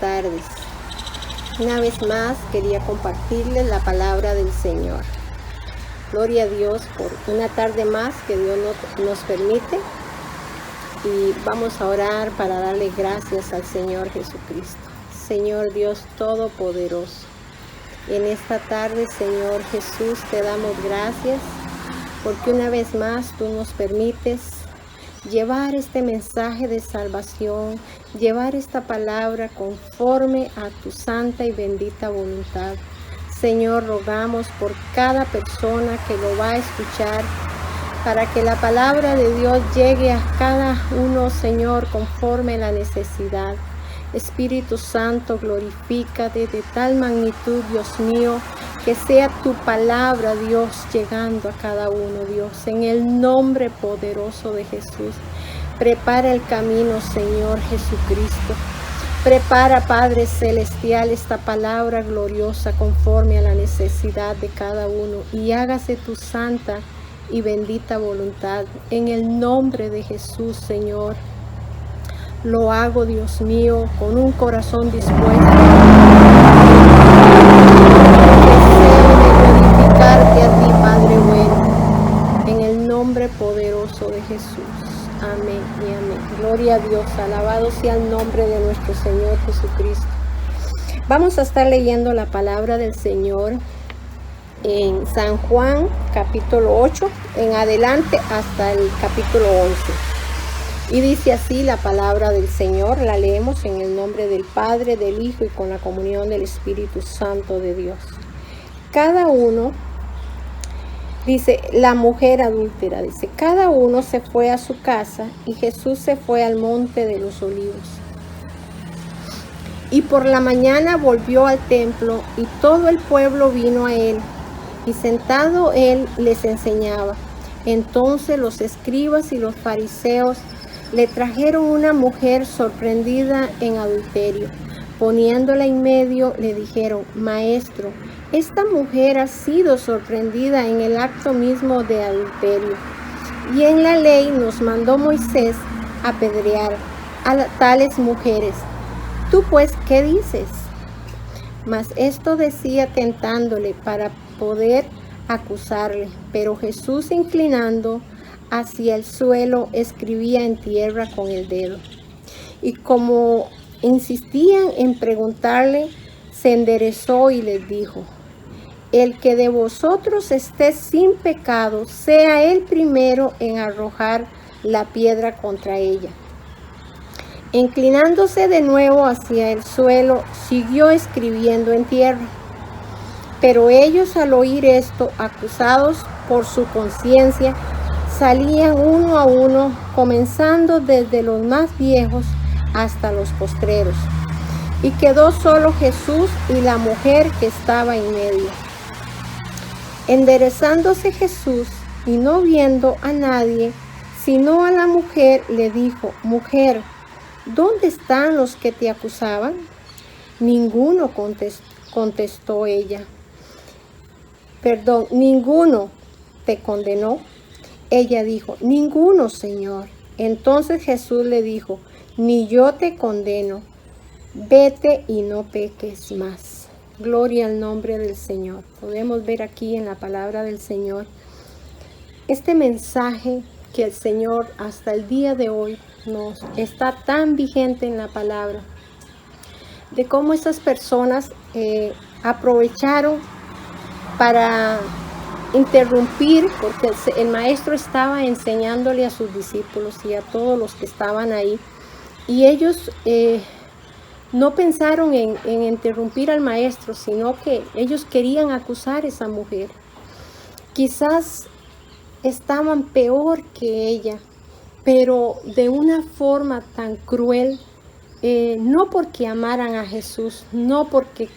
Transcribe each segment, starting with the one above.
tardes. Una vez más quería compartirles la palabra del Señor. Gloria a Dios por una tarde más que Dios nos permite. Y vamos a orar para darle gracias al Señor Jesucristo. Señor Dios Todopoderoso, en esta tarde, Señor Jesús, te damos gracias porque una vez más tú nos permites llevar este mensaje de salvación, llevar esta palabra conforme a tu santa y bendita voluntad. Señor, rogamos por cada persona que lo va a escuchar, para que la palabra de Dios llegue a cada uno, Señor, conforme a la necesidad. Espíritu Santo, glorifícate de tal magnitud, Dios mío, que sea tu palabra, Dios, llegando a cada uno, Dios, en el nombre poderoso de Jesús. Prepara el camino, Señor Jesucristo. Prepara, Padre Celestial, esta palabra gloriosa conforme a la necesidad de cada uno, y hágase tu santa y bendita voluntad. En el nombre de Jesús, Señor, lo hago, Dios mío, con un corazón dispuesto. Deseo de glorificarte a ti, Padre bueno, en el nombre poderoso de Jesús. Amén y amén. Gloria a Dios, alabado sea el nombre de nuestro Señor Jesucristo. Vamos a estar leyendo la palabra del Señor en San Juan, capítulo 8, en adelante hasta el capítulo 11. Y dice así la palabra del Señor, la leemos en el nombre del Padre, del Hijo y con la comunión del Espíritu Santo de Dios. Cada uno, dice, la mujer adúltera, dice, cada uno se fue a su casa y Jesús se fue al monte de los olivos. Y por la mañana volvió al templo y todo el pueblo vino a él, y sentado él les enseñaba. Entonces los escribas y los fariseos le trajeron una mujer sorprendida en adulterio. Poniéndola en medio, le dijeron: Maestro, esta mujer ha sido sorprendida en el acto mismo de adulterio. Y en la ley nos mandó Moisés apedrear a tales mujeres. ¿Tú pues qué dices? Mas esto decía tentándole para poder acusarle. Pero Jesús, inclinando hacia el suelo, escribía en tierra con el dedo. Y como insistían en preguntarle, se enderezó y les dijo: El que de vosotros esté sin pecado, sea el primero en arrojar la piedra contra ella. Inclinándose de nuevo hacia el suelo, siguió escribiendo en tierra. Pero ellos, al oír esto, acusados por su conciencia, salían uno a uno, comenzando desde los más viejos hasta los postreros. Y quedó solo Jesús y la mujer que estaba en medio. Enderezándose Jesús y no viendo a nadie, sino a la mujer, le dijo: Mujer, ¿dónde están los que te acusaban? Ninguno, contestó ella. ¿Ninguno te condenó? Ella dijo: Ninguno, Señor. Entonces Jesús le dijo: Ni yo te condeno. Vete y no peques más. Gloria al nombre del Señor. Podemos ver aquí en la palabra del Señor este mensaje que el Señor hasta el día de hoy nos está tan vigente en la palabra, de cómo esas personas aprovecharon para interrumpir, porque el maestro estaba enseñándole a sus discípulos y a todos los que estaban ahí, y ellos no pensaron en interrumpir al maestro, sino que ellos querían acusar a esa mujer. Quizás estaban peor que ella, pero de una forma tan cruel, no porque amaran a Jesús, no porque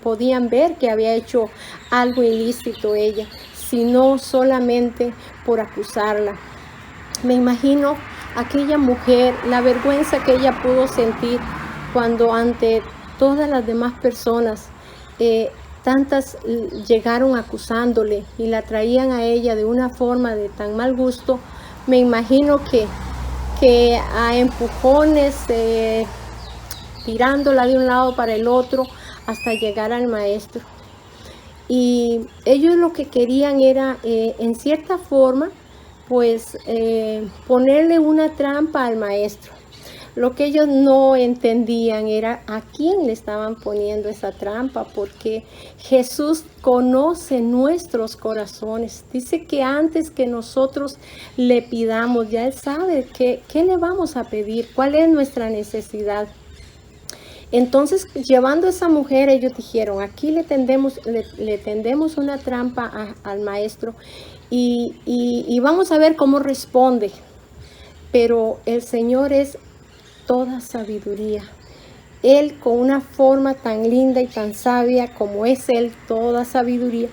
podían ver que había hecho algo ilícito ella, sino solamente por acusarla. Me imagino aquella mujer, la vergüenza que ella pudo sentir cuando ante todas las demás personas, tantas llegaron acusándole y la traían a ella de una forma de tan mal gusto. Me imagino que a empujones, tirándola de un lado para el otro hasta llegar al maestro. Y ellos lo que querían era, en cierta forma, pues ponerle una trampa al maestro. Lo que ellos no entendían era a quién le estaban poniendo esa trampa, porque Jesús conoce nuestros corazones. Dice que antes que nosotros le pidamos, ya Él sabe qué le vamos a pedir, cuál es nuestra necesidad. Entonces, llevando a esa mujer, ellos dijeron, aquí le tendemos una trampa al maestro y vamos a ver cómo responde. Pero el Señor es toda sabiduría. Él, con una forma tan linda y tan sabia como es Él, toda sabiduría,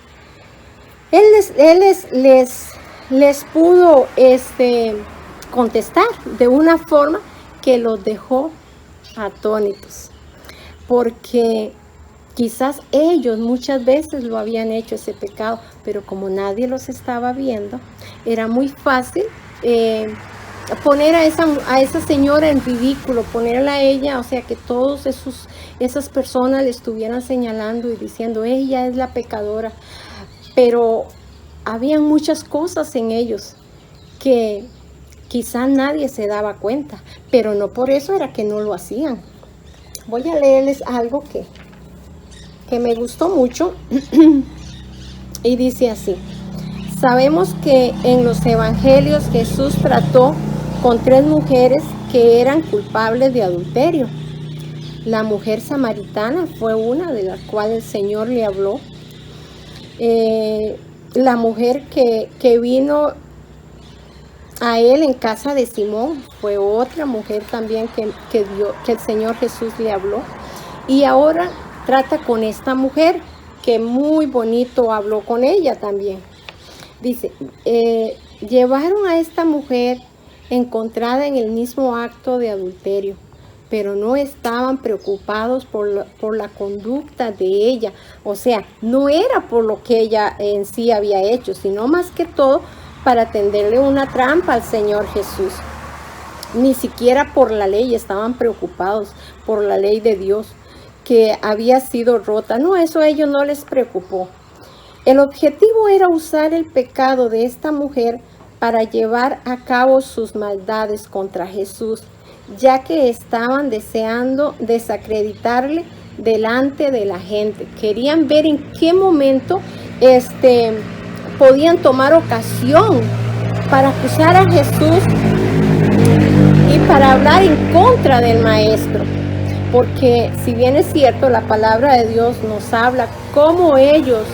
Él les pudo contestar de una forma que los dejó atónitos. Porque quizás ellos muchas veces lo habían hecho ese pecado, pero como nadie los estaba viendo, era muy fácil poner a esa señora en ridículo, ponerla a ella, o sea, que todos esas personas le estuvieran señalando y diciendo, ella es la pecadora. Pero había muchas cosas en ellos que quizás nadie se daba cuenta, pero no por eso era que no lo hacían. Voy a leerles algo que me gustó mucho y dice así. Sabemos que en los evangelios Jesús trató con 3 mujeres que eran culpables de adulterio. La mujer samaritana fue una de las cuales el Señor le habló. La mujer que vino a él en casa de Simón fue otra mujer también que el Señor Jesús le habló. Y ahora trata con esta mujer que muy bonito habló con ella también. Dice, llevaron a esta mujer encontrada en el mismo acto de adulterio, pero no estaban preocupados por la conducta de ella. O sea, no era por lo que ella en sí había hecho, sino más que todo para tenderle una trampa al Señor Jesús. Ni siquiera por la ley estaban preocupados, por la ley de Dios que había sido rota. No, eso a ellos no les preocupó. El objetivo era usar el pecado de esta mujer para llevar a cabo sus maldades contra Jesús, ya que estaban deseando desacreditarle delante de la gente. Querían ver en qué momento podían tomar ocasión para acusar a Jesús y para hablar en contra del maestro. Porque si bien es cierto, la palabra de Dios nos habla cómo ellos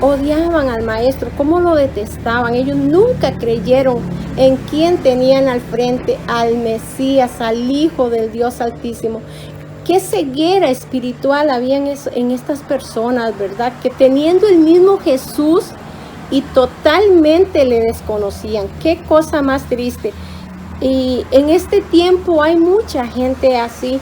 odiaban al maestro, cómo lo detestaban. Ellos nunca creyeron en quién tenían al frente, al Mesías, al Hijo del Dios Altísimo. Qué ceguera espiritual había en estas personas, ¿verdad? Que teniendo el mismo Jesús y totalmente le desconocían. Qué cosa más triste. Y en este tiempo hay mucha gente así.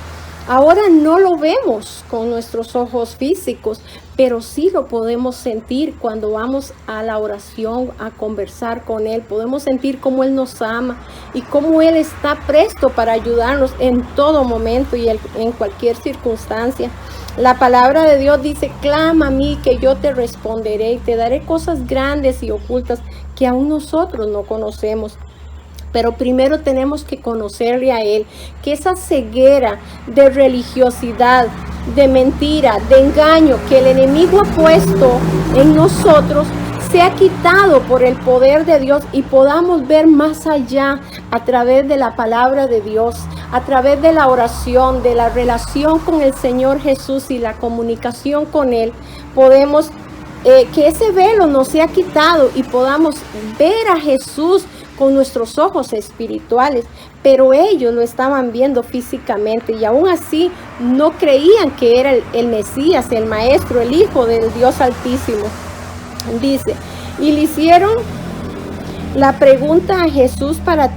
Ahora no lo vemos con nuestros ojos físicos, pero sí lo podemos sentir cuando vamos a la oración, a conversar con Él. Podemos sentir cómo Él nos ama y cómo Él está presto para ayudarnos en todo momento y en cualquier circunstancia. La palabra de Dios dice, clama a mí que yo te responderé y te daré cosas grandes y ocultas que aún nosotros no conocemos. Pero primero tenemos que conocerle a Él, que esa ceguera de religiosidad, de mentira, de engaño que el enemigo ha puesto en nosotros, sea quitado por el poder de Dios y podamos ver más allá a través de la palabra de Dios, a través de la oración, de la relación con el Señor Jesús y la comunicación con Él. Podemos, que ese velo nos sea quitado y podamos ver a Jesús con nuestros ojos espirituales, pero ellos lo estaban viendo físicamente y aún así no creían que era el Mesías, el Maestro, el Hijo del Dios Altísimo. Dice, y le hicieron la pregunta a Jesús para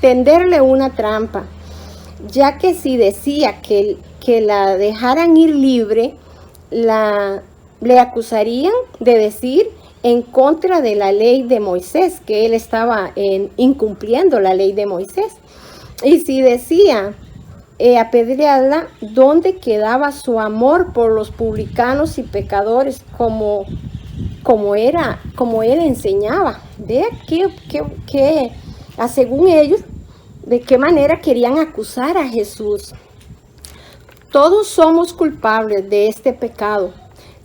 tenderle una trampa, ya que si decía que la dejaran ir libre, le acusarían de decir en contra de la ley de Moisés, que él estaba incumpliendo la ley de Moisés. Y si decía apedrearla, ¿dónde quedaba su amor por los publicanos y pecadores como él enseñaba? Vea que según ellos, de qué manera querían acusar a Jesús. Todos somos culpables de este pecado,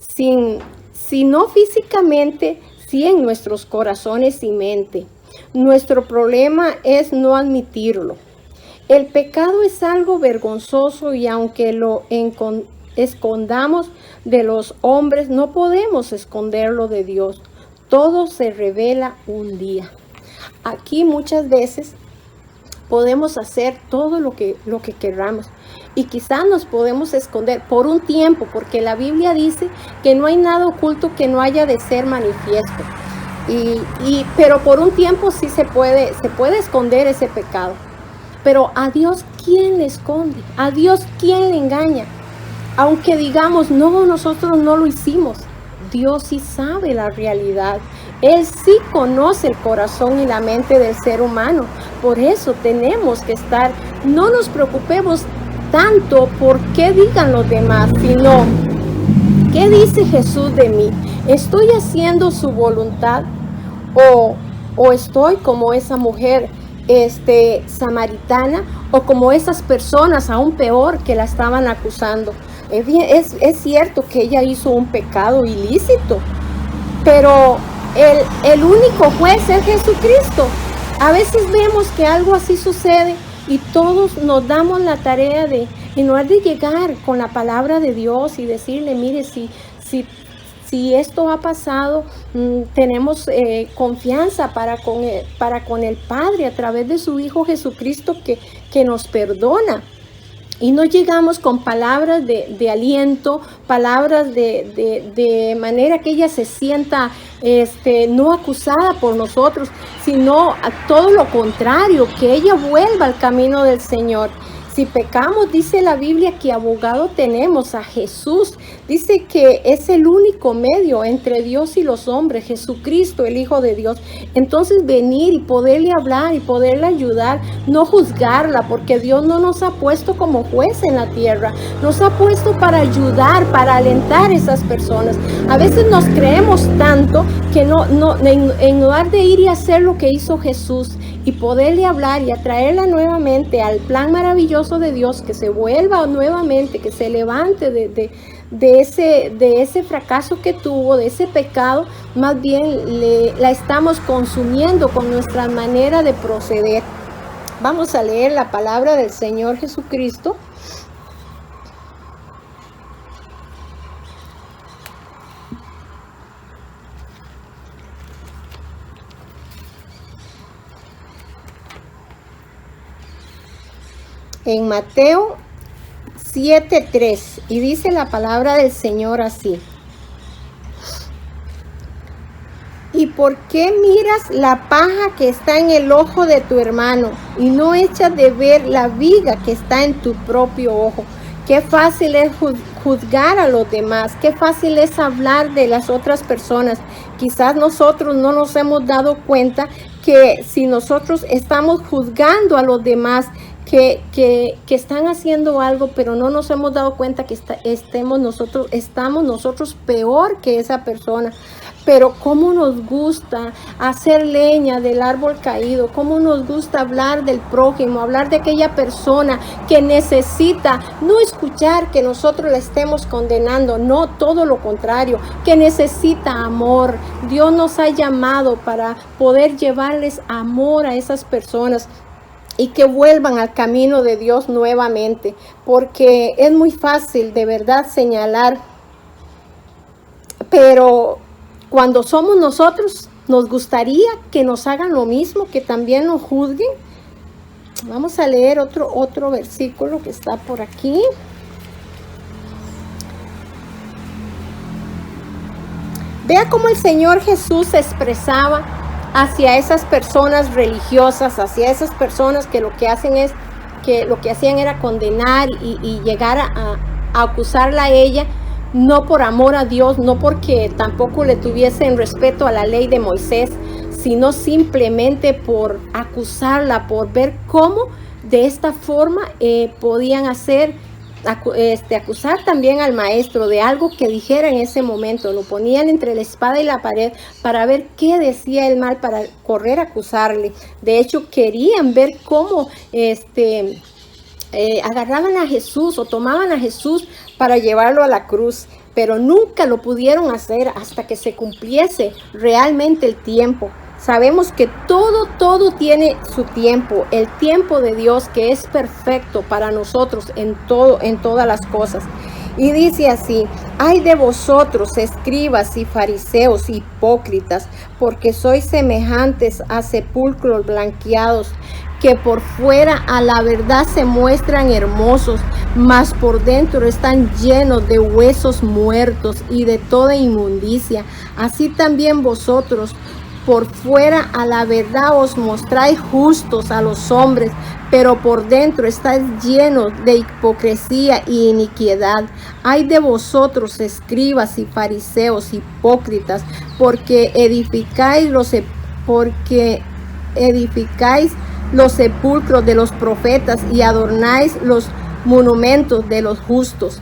si no físicamente, sí en nuestros corazones y mente. Nuestro problema es no admitirlo. El pecado es algo vergonzoso y aunque lo escondamos de los hombres, no podemos esconderlo de Dios. Todo se revela un día. Aquí muchas veces podemos hacer todo lo que queramos y quizás nos podemos esconder por un tiempo, porque la Biblia dice que no hay nada oculto que no haya de ser manifiesto. Pero por un tiempo sí se puede esconder ese pecado. Pero a Dios, ¿quién le esconde? A Dios, ¿quién le engaña? Aunque digamos, no, nosotros no lo hicimos. Dios sí sabe la realidad. Él sí conoce el corazón y la mente del ser humano. Por eso tenemos que no nos preocupemos tanto por qué digan los demás, sino, ¿qué dice Jesús de mí? ¿Estoy haciendo su voluntad? ¿O estoy como esa mujer samaritana, o como esas personas aún peor que la estaban acusando? Es cierto que ella hizo un pecado ilícito, pero el único juez es Jesucristo. A veces vemos que algo así sucede y todos nos damos la tarea de, en lugar de llegar con la palabra de Dios y decirle, mire, si esto ha pasado, tenemos confianza para con el Padre a través de su Hijo Jesucristo que nos perdona. Y no llegamos con palabras de aliento, palabras de manera que ella se sienta no acusada por nosotros, sino a todo lo contrario, que ella vuelva al camino del Señor. Si pecamos, dice la Biblia que abogado tenemos a Jesús. Dice que es el único medio entre Dios y los hombres, Jesucristo, el Hijo de Dios. Entonces venir y poderle hablar y poderle ayudar, no juzgarla, porque Dios no nos ha puesto como juez en la tierra. Nos ha puesto para ayudar, para alentar a esas personas. A veces nos creemos tanto que en lugar de ir y hacer lo que hizo Jesús y poderle hablar y atraerla nuevamente al plan maravilloso de Dios, que se vuelva nuevamente, que se levante de ese fracaso que tuvo, de ese pecado, más bien la estamos consumiendo con nuestra manera de proceder. Vamos a leer la palabra del Señor Jesucristo. En Mateo 7:3, y dice la palabra del Señor así: ¿y por qué miras la paja que está en el ojo de tu hermano y no echas de ver la viga que está en tu propio ojo? Qué fácil es juzgar a los demás, qué fácil es hablar de las otras personas. Quizás nosotros no nos hemos dado cuenta que si nosotros estamos juzgando a los demás, que están haciendo algo, pero no nos hemos dado cuenta que estamos nosotros peor que esa persona. Pero cómo nos gusta hacer leña del árbol caído, cómo nos gusta hablar del prójimo, hablar de aquella persona que necesita no escuchar que nosotros la estemos condenando, no, todo lo contrario, que necesita amor. Dios nos ha llamado para poder llevarles amor a esas personas y que vuelvan al camino de Dios nuevamente, porque es muy fácil de verdad señalar, pero cuando somos nosotros, nos gustaría que nos hagan lo mismo, que también nos juzguen. Vamos a leer otro versículo que está por aquí. Vea cómo el Señor Jesús se expresaba hacia esas personas religiosas, hacia esas personas que lo que hacían era condenar y llegar a acusarla a ella, no por amor a Dios, no porque tampoco le tuviesen respeto a la ley de Moisés, sino simplemente por acusarla, por ver cómo de esta forma podían acusar también al maestro de algo que dijera en ese momento. Lo ponían entre la espada y la pared para ver qué decía el mal, para correr a acusarle. De hecho, querían ver cómo agarraban a Jesús o tomaban a Jesús para llevarlo a la cruz, pero nunca lo pudieron hacer hasta que se cumpliese realmente el tiempo. Sabemos que todo tiene su tiempo, el tiempo de Dios, que es perfecto para nosotros en todas las cosas. Y dice así: ay de vosotros, escribas y fariseos hipócritas, porque sois semejantes a sepulcros blanqueados, que por fuera a la verdad se muestran hermosos, mas por dentro están llenos de huesos muertos y de toda inmundicia. Así también vosotros, por fuera a la verdad os mostráis justos a los hombres, pero por dentro estáis llenos de hipocresía y iniquidad. Ay de vosotros, escribas y fariseos hipócritas, porque edificáis los sepulcros de los profetas y adornáis los monumentos de los justos.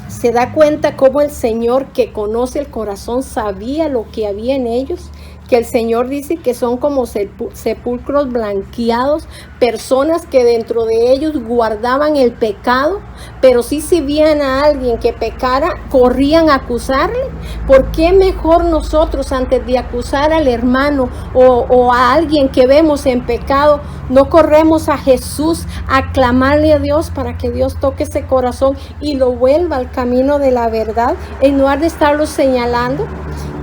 ¿Se da cuenta cómo el Señor, que conoce el corazón, sabía lo que había en ellos? Que el Señor dice que son como sepulcros blanqueados, personas que dentro de ellos guardaban el pecado, pero si veían a alguien que pecara, corrían a acusarle. ¿Por qué mejor nosotros, antes de acusar al hermano o a alguien que vemos en pecado, no corremos a Jesús a clamarle a Dios para que Dios toque ese corazón y lo vuelva al camino de la verdad, en lugar de estarlo señalando?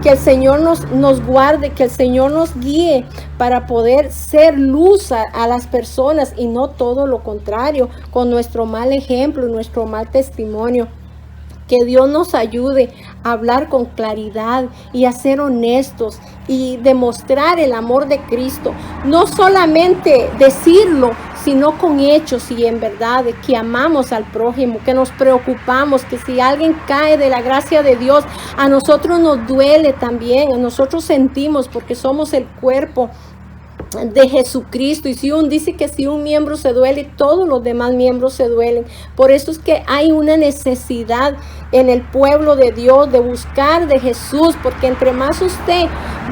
Que el Señor nos guarde, que el Señor nos guíe para poder ser luz a las personas y no todo lo contrario, con nuestro mal ejemplo, nuestro mal testimonio. Que Dios nos ayude a hablar con claridad y a ser honestos y demostrar el amor de Cristo. No solamente decirlo, sino con hechos y en verdad, de que amamos al prójimo, que nos preocupamos, que si alguien cae de la gracia de Dios, a nosotros nos duele también, a nosotros sentimos, porque somos el cuerpo de Jesucristo. Y dice que si un miembro se duele, todos los demás miembros se duelen. Por eso es que hay una necesidad en el pueblo de Dios de buscar de Jesús, porque entre más usted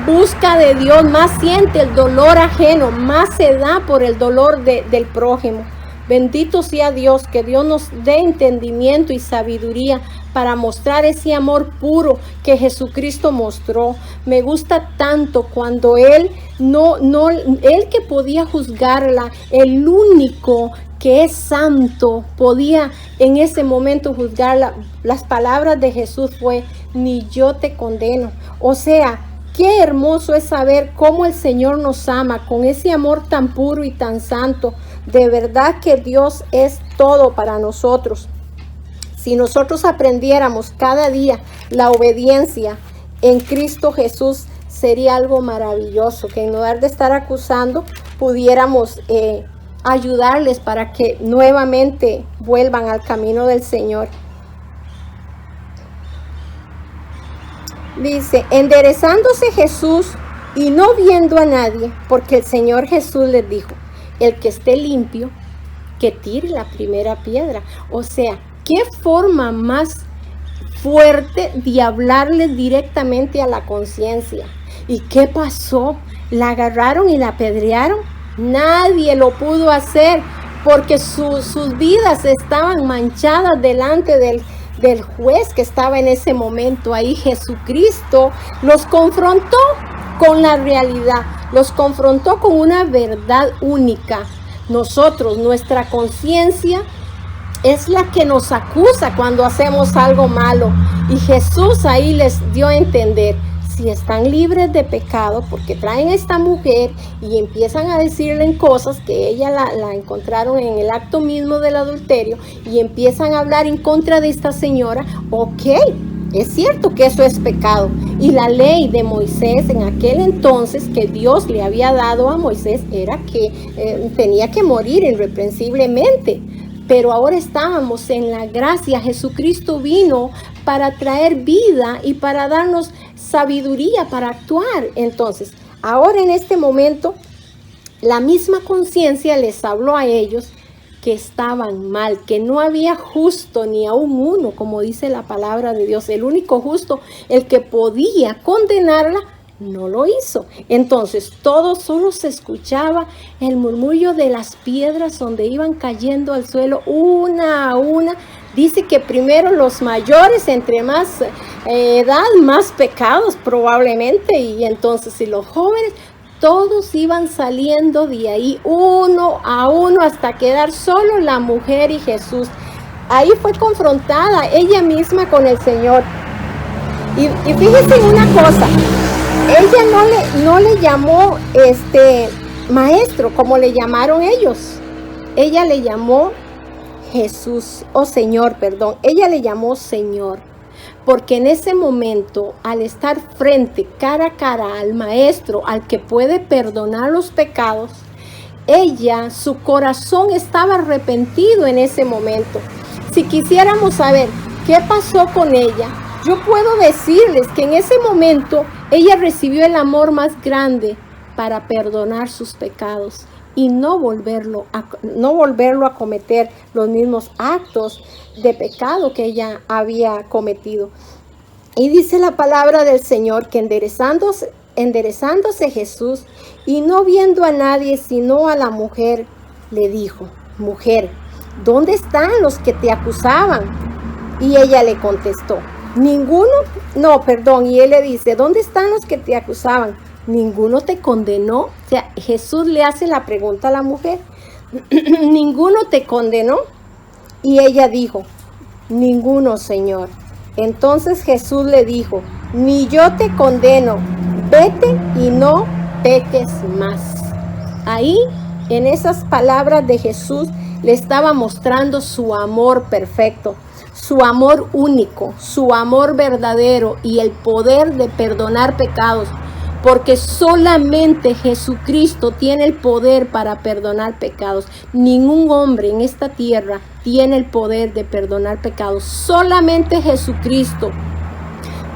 busca de Dios, más siente el dolor ajeno, más se da por el dolor del prójimo. Bendito sea Dios, que Dios nos dé entendimiento y sabiduría para mostrar ese amor puro que Jesucristo mostró. Me gusta tanto cuando Él que podía juzgarla, el único que es santo, podía en ese momento juzgarla. Las palabras de Jesús fue: ni yo te condeno. O sea, qué hermoso es saber cómo el Señor nos ama con ese amor tan puro y tan santo. De verdad que Dios es todo para nosotros. Si nosotros aprendiéramos cada día la obediencia en Cristo Jesús, sería algo maravilloso, que en lugar de estar acusando, pudiéramos ayudarles para que nuevamente vuelvan al camino del Señor. Dice: enderezándose Jesús y no viendo a nadie, porque el Señor Jesús les dijo: el que esté limpio, que tire la primera piedra. O sea, ¿qué forma más fuerte de hablarles directamente a la conciencia? ¿Y qué pasó? ¿La agarraron y la apedrearon? Nadie lo pudo hacer, porque sus vidas estaban manchadas delante del juez que estaba en ese momento ahí. Jesucristo los confrontó con la realidad, los confrontó con una verdad única. Nosotros, nuestra conciencia es la que nos acusa cuando hacemos algo malo, y Jesús ahí les dio a entender: si están libres de pecado, porque traen a esta mujer y empiezan a decirle cosas que ella la encontraron en el acto mismo del adulterio, y empiezan a hablar en contra de esta señora, ok, es cierto que eso es pecado. Y la ley de Moisés en aquel entonces, que Dios le había dado a Moisés, era que tenía que morir irreprensiblemente. Pero ahora estábamos en la gracia. Jesucristo vino para traer vida y para darnos sabiduría para actuar. Entonces, ahora en este momento, la misma conciencia les habló a ellos que estaban mal, que no había justo ni aún uno, como dice la palabra de Dios. El único justo, el que podía condenarla, no lo hizo. Entonces todo solo se escuchaba el murmullo de las piedras donde iban cayendo al suelo una a una. Dice que primero los mayores, entre más edad, más pecados probablemente, y entonces y los jóvenes, todos iban saliendo de ahí uno a uno hasta quedar solo la mujer y Jesús. Ahí fue confrontada ella misma con el Señor. Y fíjense una cosa, ella no le llamó maestro como le llamaron ellos. Ella le llamó Jesús, Señor, perdón. Ella le llamó Señor. Porque en ese momento, al estar frente, cara a cara al Maestro, al que puede perdonar los pecados, ella, su corazón estaba arrepentido en ese momento. Si quisiéramos saber qué pasó con ella, yo puedo decirles que en ese momento ella recibió el amor más grande para perdonar sus pecados y no volverlo a cometer los mismos actos de pecado que ella había cometido. Y dice la palabra del Señor que enderezándose Jesús y no viendo a nadie sino a la mujer, le dijo: mujer, ¿dónde están los que te acusaban? Y ella le contestó: ninguno. No, perdón. Y él le dice: ¿dónde están los que te acusaban? ¿Ninguno te condenó? O sea, Jesús le hace la pregunta a la mujer: ¿ninguno te condenó? Y ella dijo: ninguno, Señor. Entonces Jesús le dijo: ni yo te condeno, vete y no peques más. Ahí, en esas palabras de Jesús, le estaba mostrando su amor perfecto, su amor único, su amor verdadero y el poder de perdonar pecados. Porque solamente Jesucristo tiene el poder para perdonar pecados. Ningún hombre en esta tierra tiene el poder de perdonar pecados. Solamente Jesucristo.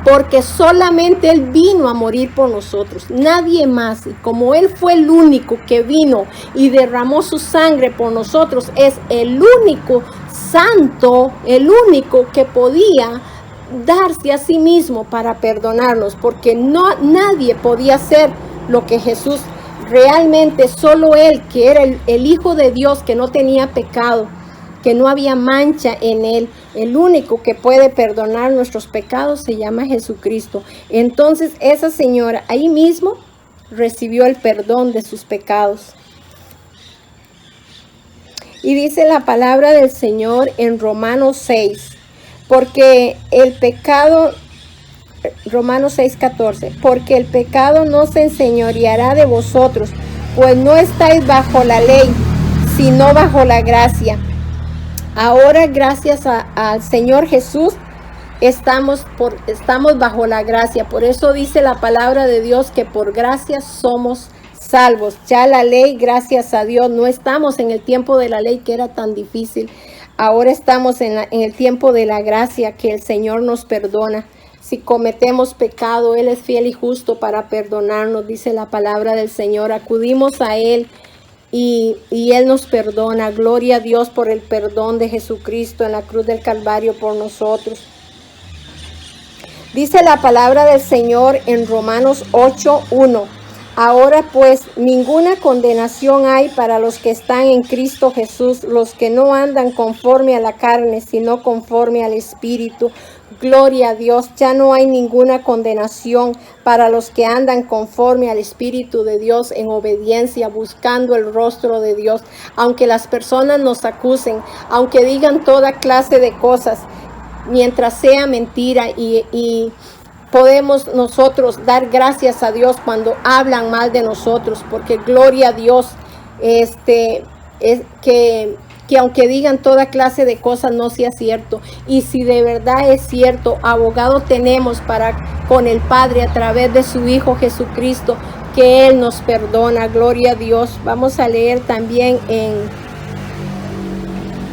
Porque solamente Él vino a morir por nosotros. Nadie más. Y como Él fue el único que vino y derramó su sangre por nosotros, es el único santo, el único que podía darse a sí mismo para perdonarnos, porque nadie podía hacer lo que Jesús realmente, solo Él, que era el Hijo de Dios, que no tenía pecado, que no había mancha en Él, el único que puede perdonar nuestros pecados se llama Jesucristo. Entonces esa señora ahí mismo recibió el perdón de sus pecados. Y dice la palabra del Señor en Romanos 6, porque el pecado, Romanos 6:14, porque el pecado no se enseñoreará de vosotros, pues no estáis bajo la ley, sino bajo la gracia. Ahora, gracias al Señor Jesús, estamos bajo la gracia. Por eso dice la palabra de Dios que por gracia somos salvos. Ya la ley, gracias a Dios, no estamos en el tiempo de la ley que era tan difícil. Ahora estamos en el tiempo de la gracia, que el Señor nos perdona. Si cometemos pecado, Él es fiel y justo para perdonarnos, dice la palabra del Señor. Acudimos a Él y Él nos perdona. Gloria a Dios por el perdón de Jesucristo en la cruz del Calvario por nosotros. Dice la palabra del Señor en Romanos 8:1. Ahora pues, ninguna condenación hay para los que están en Cristo Jesús, los que no andan conforme a la carne, sino conforme al Espíritu. Gloria a Dios, ya no hay ninguna condenación para los que andan conforme al Espíritu de Dios, en obediencia, buscando el rostro de Dios. Aunque las personas nos acusen, aunque digan toda clase de cosas, mientras sea mentira, y podemos nosotros dar gracias a Dios cuando hablan mal de nosotros, porque gloria a Dios, es que aunque digan toda clase de cosas no sea cierto. Y si de verdad es cierto, abogado tenemos con el Padre a través de su Hijo Jesucristo, que Él nos perdona. Gloria a Dios. Vamos a leer también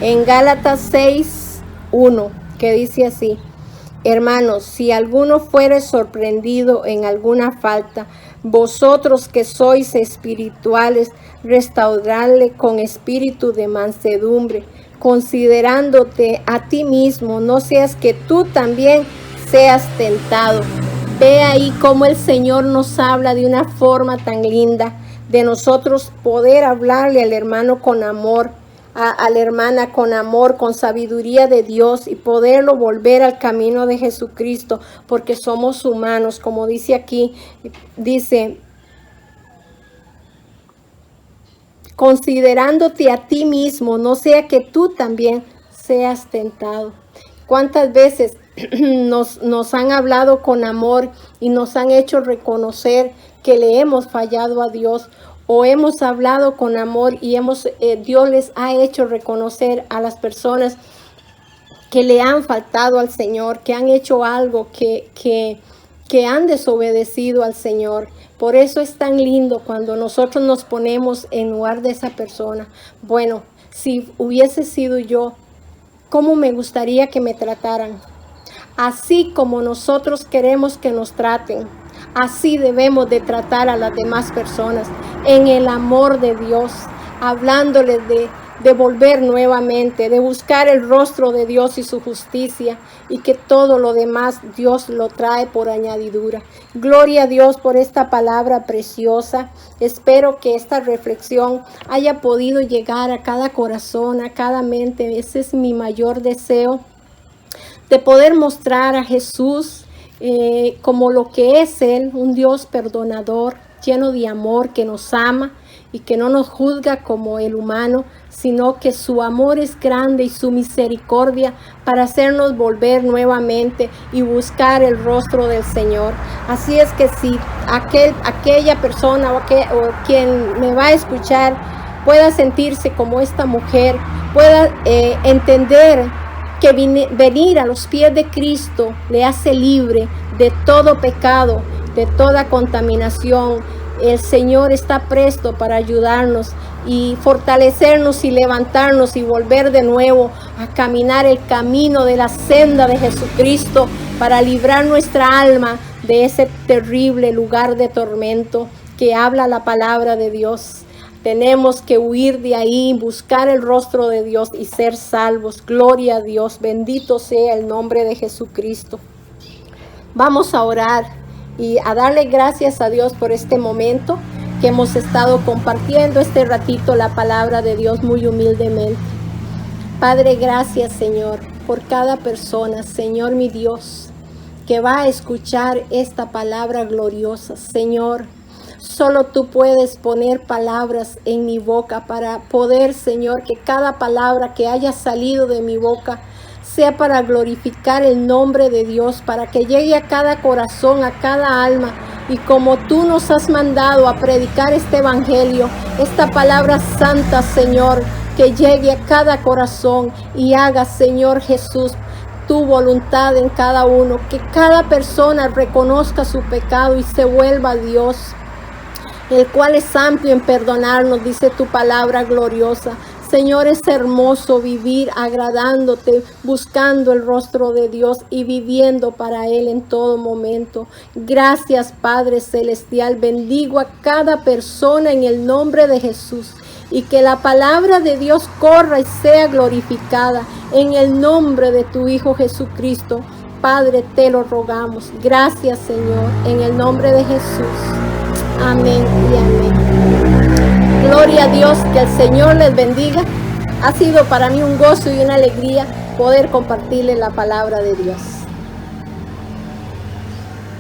en Gálatas 6:1, que dice así: Hermanos, si alguno fuere sorprendido en alguna falta, vosotros que sois espirituales, restauradle con espíritu de mansedumbre, considerándote a ti mismo, no seas que tú también seas tentado. Ve ahí cómo el Señor nos habla de una forma tan linda, de nosotros poder hablarle al hermano con amor, a la hermana con amor, con sabiduría de Dios, y poderlo volver al camino de Jesucristo, porque somos humanos, como dice aquí, dice, considerándote a ti mismo, no sea que tú también seas tentado. ¿Cuántas veces nos han hablado con amor y nos han hecho reconocer que le hemos fallado a Dios? O hemos hablado con amor y Dios les ha hecho reconocer a las personas que le han faltado al Señor, que han hecho algo, que han desobedecido al Señor. Por eso es tan lindo cuando nosotros nos ponemos en lugar de esa persona. Bueno, si hubiese sido yo, ¿cómo me gustaría que me trataran? Así como nosotros queremos que nos traten, así debemos de tratar a las demás personas, en el amor de Dios, hablándoles de volver nuevamente, de buscar el rostro de Dios y su justicia, y que todo lo demás Dios lo trae por añadidura. Gloria a Dios por esta palabra preciosa. Espero que esta reflexión haya podido llegar a cada corazón, a cada mente. Ese es mi mayor deseo, de poder mostrar a Jesús como lo que es Él, un Dios perdonador, lleno de amor, que nos ama y que no nos juzga como el humano, sino que su amor es grande y su misericordia para hacernos volver nuevamente y buscar el rostro del Señor. Así es que si aquella persona o quien me va a escuchar pueda sentirse como esta mujer, pueda entender que venir a los pies de Cristo le hace libre de todo pecado, de toda contaminación. El Señor está presto para ayudarnos y fortalecernos y levantarnos y volver de nuevo a caminar el camino de la senda de Jesucristo, para librar nuestra alma de ese terrible lugar de tormento que habla la palabra de Dios. Tenemos que huir de ahí, buscar el rostro de Dios y ser salvos. Gloria a Dios, bendito sea el nombre de Jesucristo. Vamos a orar y a darle gracias a Dios por este momento que hemos estado compartiendo este ratito la palabra de Dios muy humildemente. Padre, gracias, Señor, por cada persona, Señor mi Dios, que va a escuchar esta palabra gloriosa. Señor, solo tú puedes poner palabras en mi boca para poder, Señor, que cada palabra que haya salido de mi boca sea para glorificar el nombre de Dios, para que llegue a cada corazón, a cada alma. Y como tú nos has mandado a predicar este evangelio, esta palabra santa, Señor, que llegue a cada corazón y haga, Señor Jesús, tu voluntad en cada uno. Que cada persona reconozca su pecado y se vuelva a Dios, el cual es amplio en perdonarnos, dice tu palabra gloriosa. Señor, es hermoso vivir agradándote, buscando el rostro de Dios y viviendo para Él en todo momento. Gracias, Padre Celestial. Bendigo a cada persona en el nombre de Jesús, y que la palabra de Dios corra y sea glorificada en el nombre de tu Hijo Jesucristo. Padre, te lo rogamos. Gracias, Señor, en el nombre de Jesús. Amén y amén. Gloria a Dios, que el Señor les bendiga. Ha sido para mí un gozo y una alegría poder compartirles la palabra de Dios.